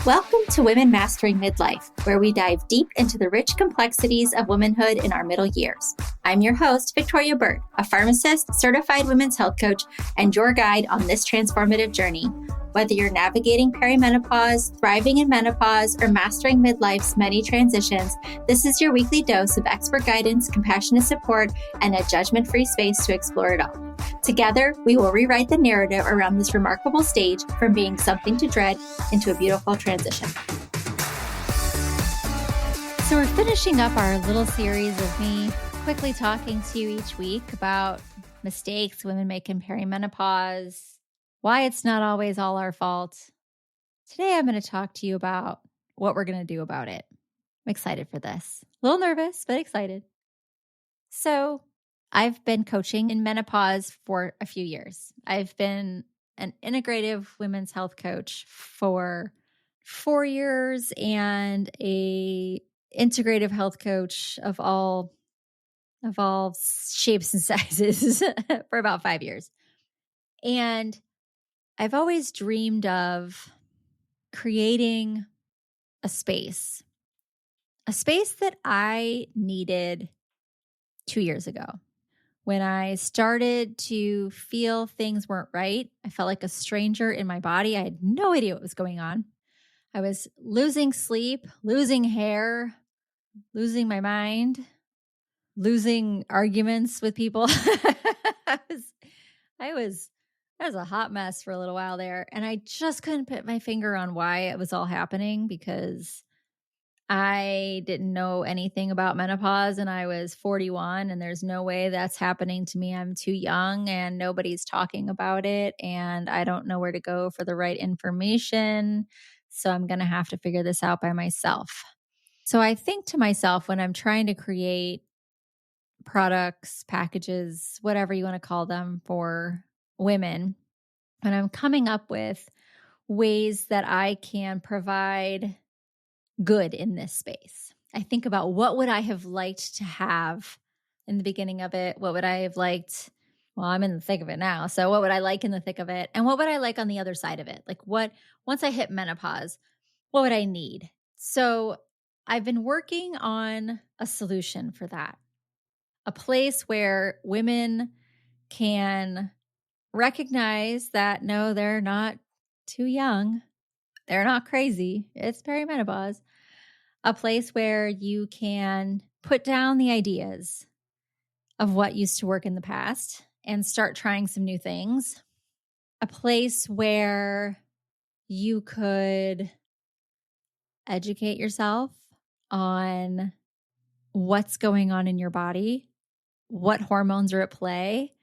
Welcome to Women Mastering Midlife, where we dive deep into the rich complexities of womanhood in our middle years. I'm your host, Victoria Bird, a pharmacist, certified women's health coach, and your guide on this transformative journey. Whether you're navigating perimenopause, thriving in menopause, or mastering midlife's many transitions, this is your weekly dose of expert guidance, compassionate support, and a judgment-free space to explore it all. Together, we will rewrite the narrative around this remarkable stage from being something to dread into a beautiful transition. So we're finishing up our little series of me quickly talking to you each week about mistakes women make in perimenopause, why it's not always all our fault. Today, I'm going to talk to you about what we're going to do about it. I'm excited for this. A little nervous, but excited. So I've been coaching in menopause for a few years. I've been an integrative women's health coach for 4 years and a integrative health coach of all shapes and sizes for about 5 years. And I've always dreamed of creating a space that I needed 2 years ago. When I started to feel things weren't right, I felt like a stranger in my body. I had no idea what was going on. I was losing sleep, losing hair, losing my mind, losing arguments with people. I was a hot mess for a little while there. And I just couldn't put my finger on why it was all happening because I didn't know anything about menopause and I was 41 and there's no way that's happening to me. I'm too young and nobody's talking about it and I don't know where to go for the right information. So I'm going to have to figure this out by myself. So I think to myself when I'm trying to create products, packages, whatever you want to call them for women, when I'm coming up with ways that I can provide good in this space, I think about what would I have liked to have in the beginning of it? What would I have liked? Well, I'm in the thick of it now. So what would I like in the thick of it? And what would I like on the other side of it? Like once I hit menopause, what would I need? So I've been working on a solution for that. A place where women can recognize that no, they're not too young. They're not crazy. It's perimenopause. A place where you can put down the ideas of what used to work in the past and start trying some new things. A place where you could educate yourself on what's going on in your body, what hormones are at play,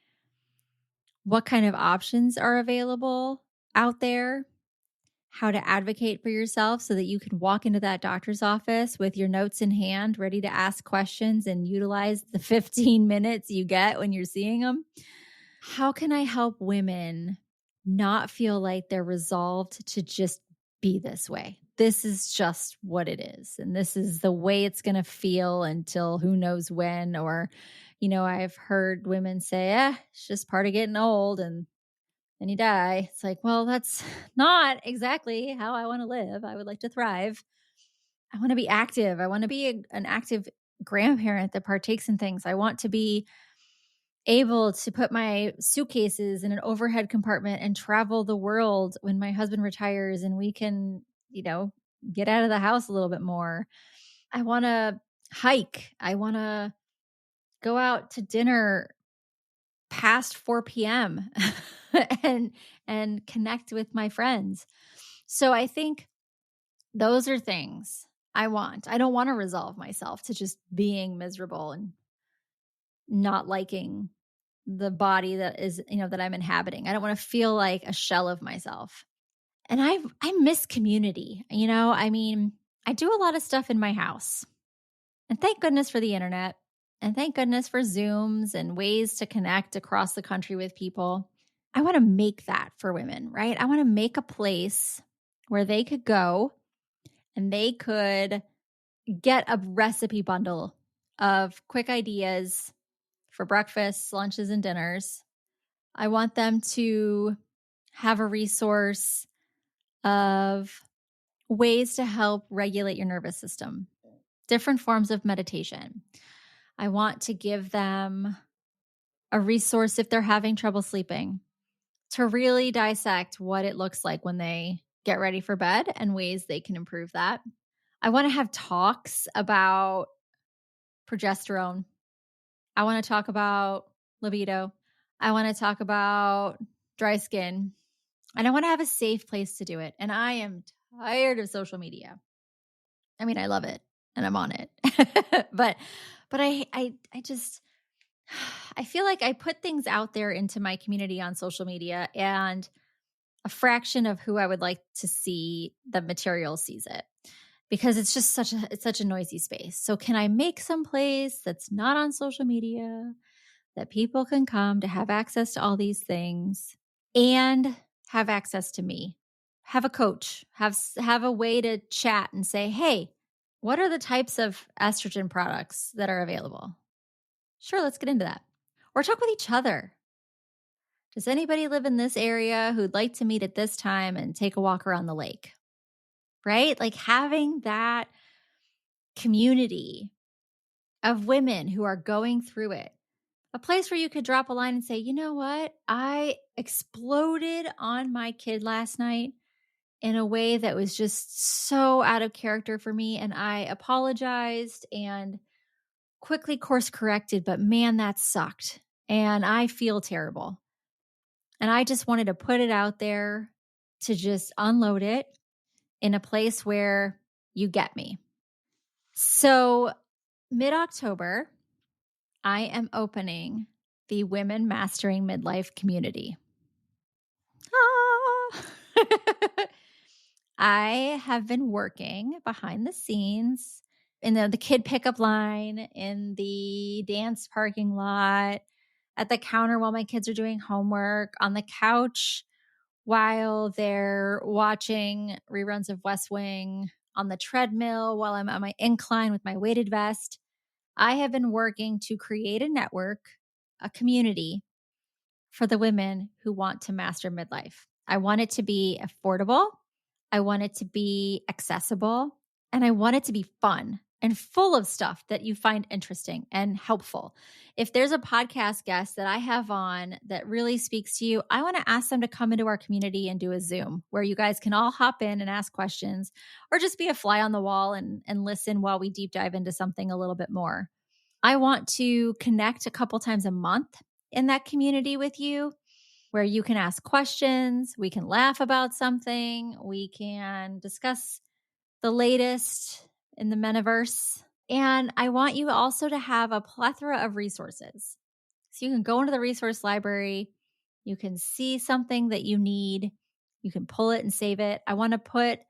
what kind of options are available out there, how to advocate for yourself so that you can walk into that doctor's office with your notes in hand, ready to ask questions and utilize the 15 minutes you get when you're seeing them. How can I help women not feel like they're resolved to just be this way? This is just what it is. And this is the way it's going to feel until who knows when. Or, I've heard women say, it's just part of getting old and then you die. It's like, well, that's not exactly how I want to live. I would like to thrive. I want to be active. I want to be an active grandparent that partakes in things. I want to be able to put my suitcases in an overhead compartment and travel the world when my husband retires and we can, get out of the house a little bit more. I want to hike. I want to go out to dinner past 4 p.m. and connect with my friends. So I think those are things I want. I don't want to resolve myself to just being miserable and not liking the body that is, that I'm inhabiting. I don't want to feel like a shell of myself. And I miss community. I do a lot of stuff in my house. And thank goodness for the internet. And thank goodness for Zooms and ways to connect across the country with people. I want to make that for women, right? I want to make a place where they could go and they could get a recipe bundle of quick ideas for breakfasts, lunches, and dinners. I want them to have a resource of ways to help regulate your nervous system, different forms of meditation. I want to give them a resource if they're having trouble sleeping to really dissect what it looks like when they get ready for bed and ways they can improve that. I want to have talks about progesterone. I want to talk about libido. I want to talk about dry skin. And I want to have a safe place to do it. And I am tired of social media. I mean, I love it and I'm on it. but I just I feel like I put things out there into my community on social media, and a fraction of who I would like to see the material sees it, because it's just such a noisy space. So can I make some place that's not on social media that people can come to have access to all these things and have access to me? Have a coach, have a way to chat and say, "Hey, what are the types of estrogen products that are available?" Sure, let's get into that. Or talk with each other. Does anybody live in this area who'd like to meet at this time and take a walk around the lake? Right? Like having that community of women who are going through it. A place where you could drop a line and say, "You know what? I exploded on my kid last night in a way that was just so out of character for me. And I apologized and quickly course corrected, but man, that sucked. And I feel terrible. And I just wanted to put it out there to just unload it in a place where you get me." So, mid-October, I am opening the Women Mastering Midlife community. Ah! I have been working behind the scenes in the kid pickup line, in the dance parking lot, at the counter while my kids are doing homework, on the couch while they're watching reruns of West Wing, on the treadmill while I'm on my incline with my weighted vest. I have been working to create a network, a community for the women who want to master midlife. I want it to be affordable. I want it to be accessible. And I want it to be fun and full of stuff that you find interesting and helpful. If there's a podcast guest that I have on that really speaks to you, I want to ask them to come into our community and do a Zoom where you guys can all hop in and ask questions, or just be a fly on the wall and listen while we deep dive into something a little bit more. I want to connect a couple times a month in that community with you, where you can ask questions, we can laugh about something, we can discuss the latest in the metaverse. And I want you also to have a plethora of resources. So you can go into the resource library, you can see something that you need, you can pull it and save it. I want to put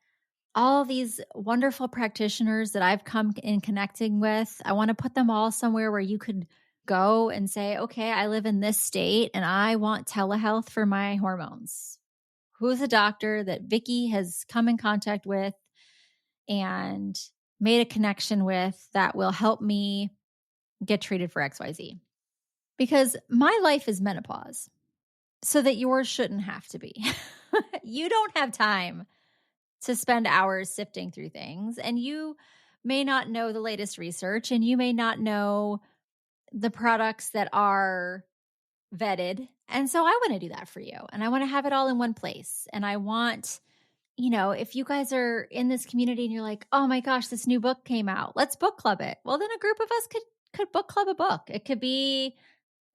all of these wonderful practitioners that I've come in connecting with, I want to put them all somewhere where you could go and say, "Okay, I live in this state and I want telehealth for my hormones. Who's a doctor that Vicky has come in contact with and made a connection with that will help me get treated for XYZ?" Because my life is menopause, so that yours shouldn't have to be. You don't have time to spend hours sifting through things, and you may not know the latest research, and you may not know the products that are vetted. And so I want to do that for you, and I want to have it all in one place. And I want, if you guys are in this community and you're like, "Oh my gosh, this new book came out, let's book club it." Well, then a group of us could book club a book. It could be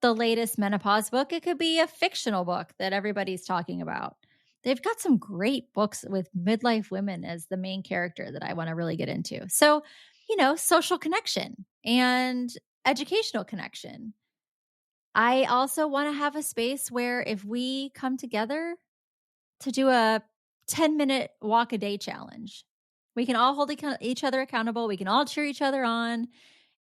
the latest menopause book. It could be a fictional book that everybody's talking about. They've got some great books with midlife women as the main character that I want to really get into. So, social connection and educational connection. I also want to have a space where if we come together to do a 10-minute walk a day challenge, we can all hold each other accountable. We can all cheer each other on.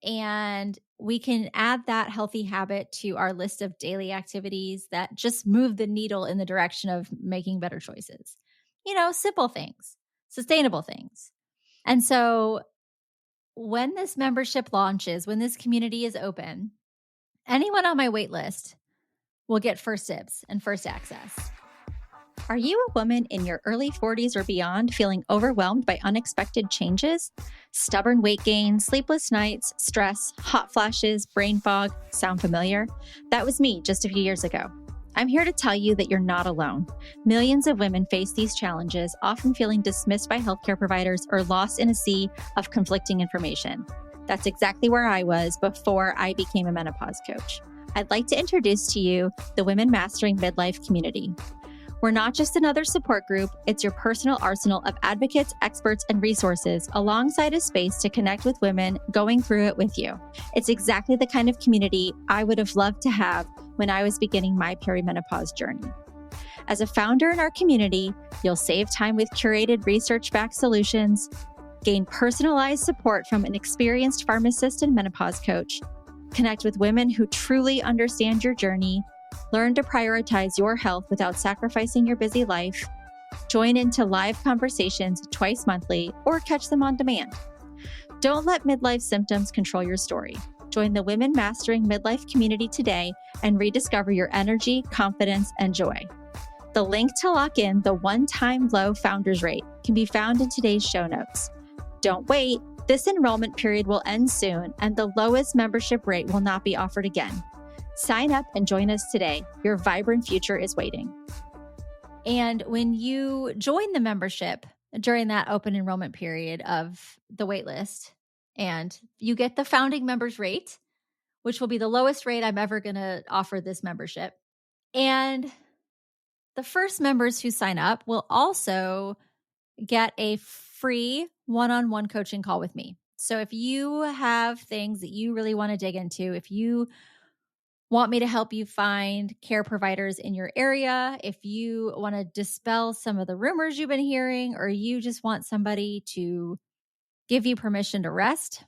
And we can add that healthy habit to our list of daily activities that just move the needle in the direction of making better choices. Simple things, sustainable things. And so when this membership launches, when this community is open, anyone on my wait list will get first dibs and first access. Are you a woman in your early 40s or beyond feeling overwhelmed by unexpected changes? Stubborn weight gain, sleepless nights, stress, hot flashes, brain fog sound familiar? That was me just a few years ago. I'm here to tell you that you're not alone. Millions of women face these challenges, often feeling dismissed by healthcare providers or lost in a sea of conflicting information. That's exactly where I was before I became a menopause coach. I'd like to introduce to you the Women Mastering Midlife community. We're not just another support group, it's your personal arsenal of advocates, experts, and resources alongside a space to connect with women going through it with you. It's exactly the kind of community I would have loved to have when I was beginning my perimenopause journey. As a founder in our community, you'll save time with curated research-backed solutions, gain personalized support from an experienced pharmacist and menopause coach, connect with women who truly understand your journey, learn to prioritize your health without sacrificing your busy life, join into live conversations twice monthly, or catch them on demand. Don't let midlife symptoms control your story. Join the Women Mastering Midlife community today and rediscover your energy, confidence, and joy. The link to lock in the one-time low founders rate can be found in today's show notes. Don't wait. This enrollment period will end soon, and the lowest membership rate will not be offered again. Sign up and join us today. Your vibrant future is waiting. And when you join the membership during that open enrollment period of the waitlist, and you get the founding members rate, which will be the lowest rate I'm ever going to offer this membership. And the first members who sign up will also get a free one-on-one coaching call with me. So if you have things that you really want to dig into, if you want me to help you find care providers in your area, if you want to dispel some of the rumors you've been hearing, or you just want somebody to give you permission to rest,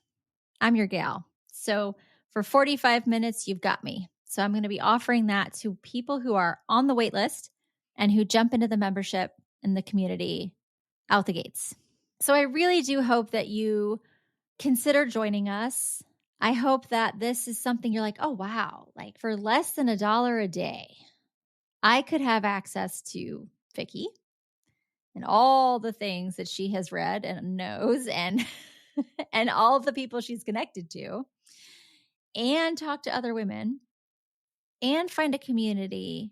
I'm your gal. So for 45 minutes, you've got me. So I'm going to be offering that to people who are on the wait list and who jump into the membership in the community out the gates. So I really do hope that you consider joining us. I hope that this is something you're like, oh, wow, like for less than $1 a day, I could have access to Vicky and all the things that she has read and knows and and all of the people she's connected to, and talk to other women and find a community.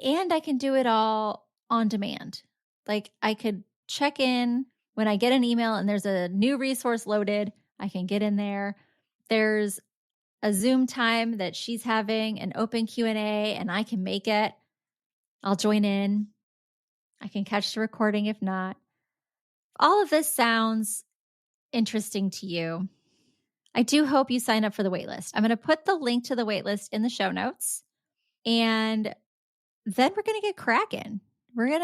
And I can do it all on demand. Like I could check in when I get an email and there's a new resource loaded, I can get in there. There's a Zoom time that she's having an open Q&A and I can make it. I'll join in. I can catch the recording if not. All of this sounds interesting to you. I do hope you sign up for the waitlist. I'm going to put the link to the waitlist in the show notes, and then we're going to get cracking. We're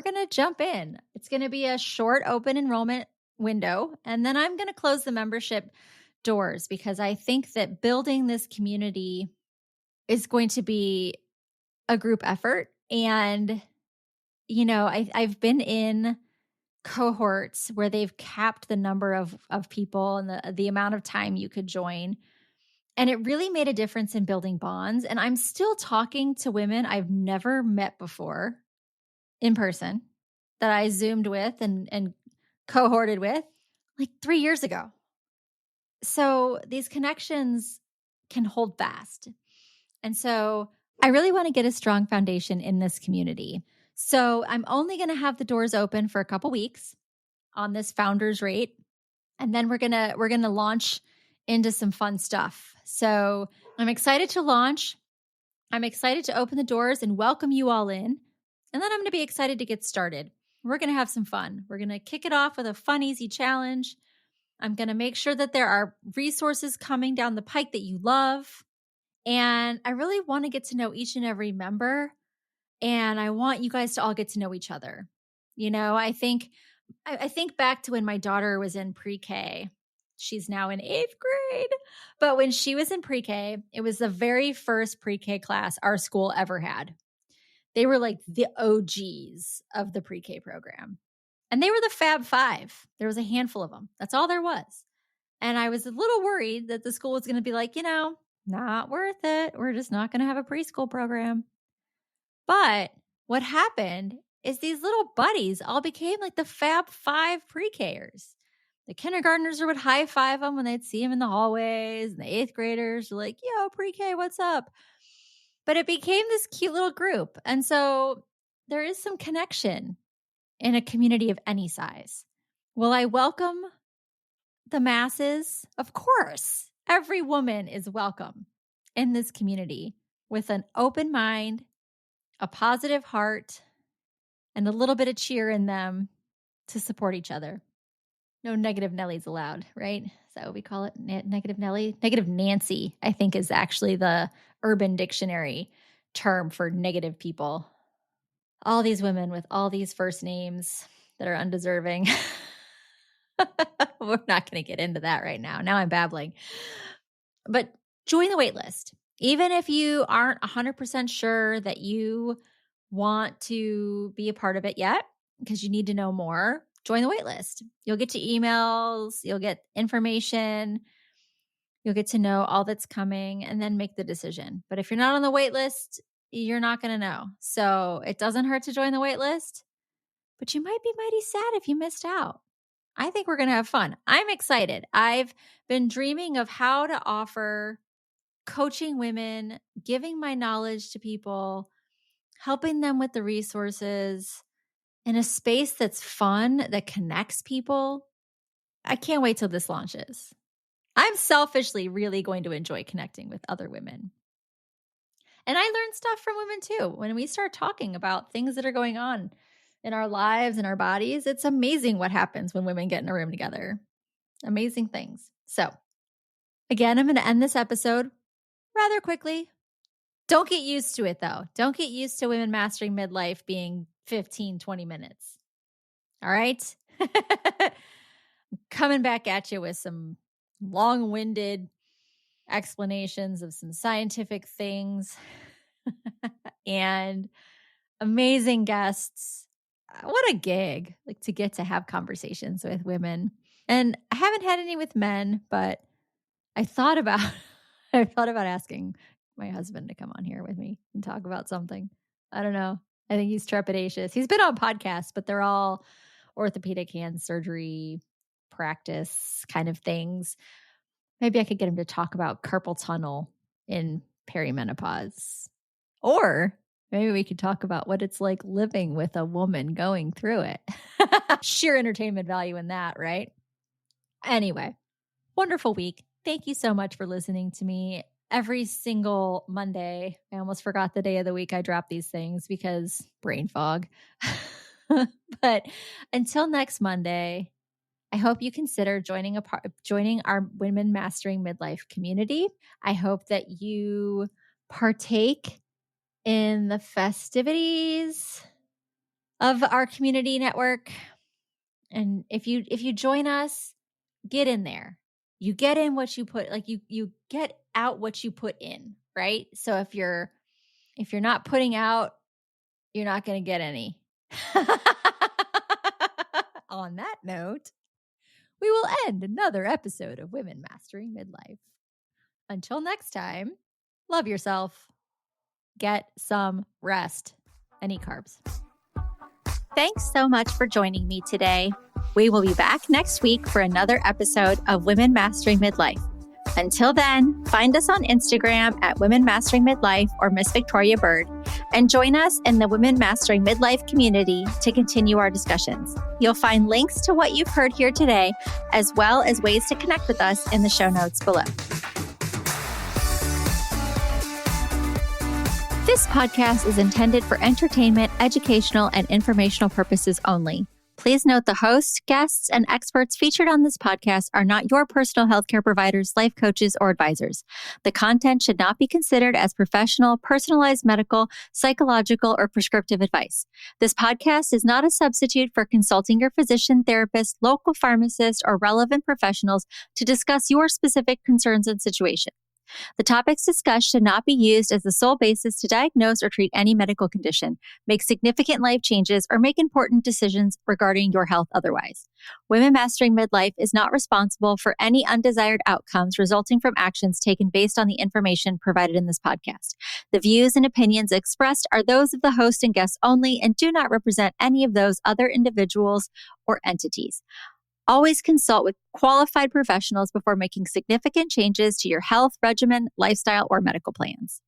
going to jump in. It's going to be a short open enrollment window, and then I'm going to close the membership doors because I think that building this community is going to be a group effort. And, you know, I've been in cohorts where they've capped the number of people and the amount of time you could join. And it really made a difference in building bonds. And I'm still talking to women I've never met before in person that I Zoomed with and cohorted with like 3 years ago. So these connections can hold fast. And so I really want to get a strong foundation in this community. So I'm only going to have the doors open for a couple weeks on this founders rate. And then we're going to launch into some fun stuff. So I'm excited to launch. I'm excited to open the doors and welcome you all in. And then I'm going to be excited to get started. We're going to have some fun. We're going to kick it off with a fun, easy challenge. I'm going to make sure that there are resources coming down the pike that you love. And I really want to get to know each and every member. And I want you guys to all get to know each other. You know, I think back to when my daughter was in pre-K. She's now in 8th grade. But when she was in pre-K, it was the very first pre-K class our school ever had. They were like the OGs of the pre-K program. And they were the Fab Five. There was a handful of them. That's all there was. And I was a little worried that the school was going to be like, you know, not worth it. We're just not going to have a preschool program. But what happened is these little buddies all became like the Fab Five pre-Kers. The kindergartners would high five them when they'd see them in the hallways, and the eighth graders were like, yo, pre-K, what's up? But it became this cute little group. And so there is some connection in a community of any size. Will I welcome the masses? Of course. Every woman is welcome in this community with an open mind, a positive heart, and a little bit of cheer in them to support each other. No negative Nellies allowed, right? Is that what we call it? Negative Nelly? Negative Nancy, I think, is actually the Urban Dictionary term for negative people. All these women with all these first names that are undeserving. We're not going to get into that right now. Now I'm babbling. But join the wait list. Even if you aren't 100% sure that you want to be a part of it yet, because you need to know more, join the wait list. You'll get to emails, you'll get information, you'll get to know all that's coming, and then make the decision. But if you're not on the wait list, you're not going to know. So it doesn't hurt to join the wait list, but you might be mighty sad if you missed out. I think we're going to have fun. I'm excited. I've been dreaming of how to offer coaching women, giving my knowledge to people, helping them with the resources in a space that's fun, that connects people. I can't wait till this launches. I'm selfishly really going to enjoy connecting with other women. And I learn stuff from women too. When we start talking about things that are going on in our lives and our bodies, it's amazing what happens when women get in a room together. Amazing things. So again, I'm going to end this episode rather quickly. Don't get used to it though. Don't get used to Women Mastering Midlife being 15, 20 minutes. All right? Coming back at you with some long-winded explanations of some scientific things and amazing guests. What a gig, like to get to have conversations with women. And I haven't had any with men, but I thought about asking my husband to come on here with me and talk about something. I don't know. I think he's trepidatious. He's been on podcasts, but they're all orthopedic hand surgery practice kind of things. Maybe I could get him to talk about carpal tunnel in perimenopause. Or maybe we could talk about what it's like living with a woman going through it. Sheer entertainment value in that, right? Anyway, wonderful week. Thank you so much for listening to me every single Monday. I almost forgot the day of the week I drop these things because brain fog. But until next Monday, I hope you consider joining our Women Mastering Midlife community. I hope that you partake in the festivities of our community network. And if you join us, get in there. You get in what you put, like you get out what you put in, right? So if you're not putting out, you're not going to get any. On that note, we will end another episode of Women Mastering Midlife. Until next time, love yourself. Get some rest and eat carbs. Thanks so much for joining me today. We will be back next week for another episode of Women Mastering Midlife. Until then, find us on Instagram at Women Mastering Midlife or Miss Victoria Bird, and join us in the Women Mastering Midlife community to continue our discussions. You'll find links to what you've heard here today, as well as ways to connect with us in the show notes below. This podcast is intended for entertainment, educational, and informational purposes only. Please note the hosts, guests, and experts featured on this podcast are not your personal healthcare providers, life coaches, or advisors. The content should not be considered as professional, personalized medical, psychological, or prescriptive advice. This podcast is not a substitute for consulting your physician, therapist, local pharmacist, or relevant professionals to discuss your specific concerns and situation. The topics discussed should not be used as the sole basis to diagnose or treat any medical condition, make significant life changes, or make important decisions regarding your health otherwise. Women Mastering Midlife is not responsible for any undesired outcomes resulting from actions taken based on the information provided in this podcast. The views and opinions expressed are those of the host and guests only and do not represent any of those other individuals or entities. Always consult with qualified professionals before making significant changes to your health regimen, lifestyle, or medical plans.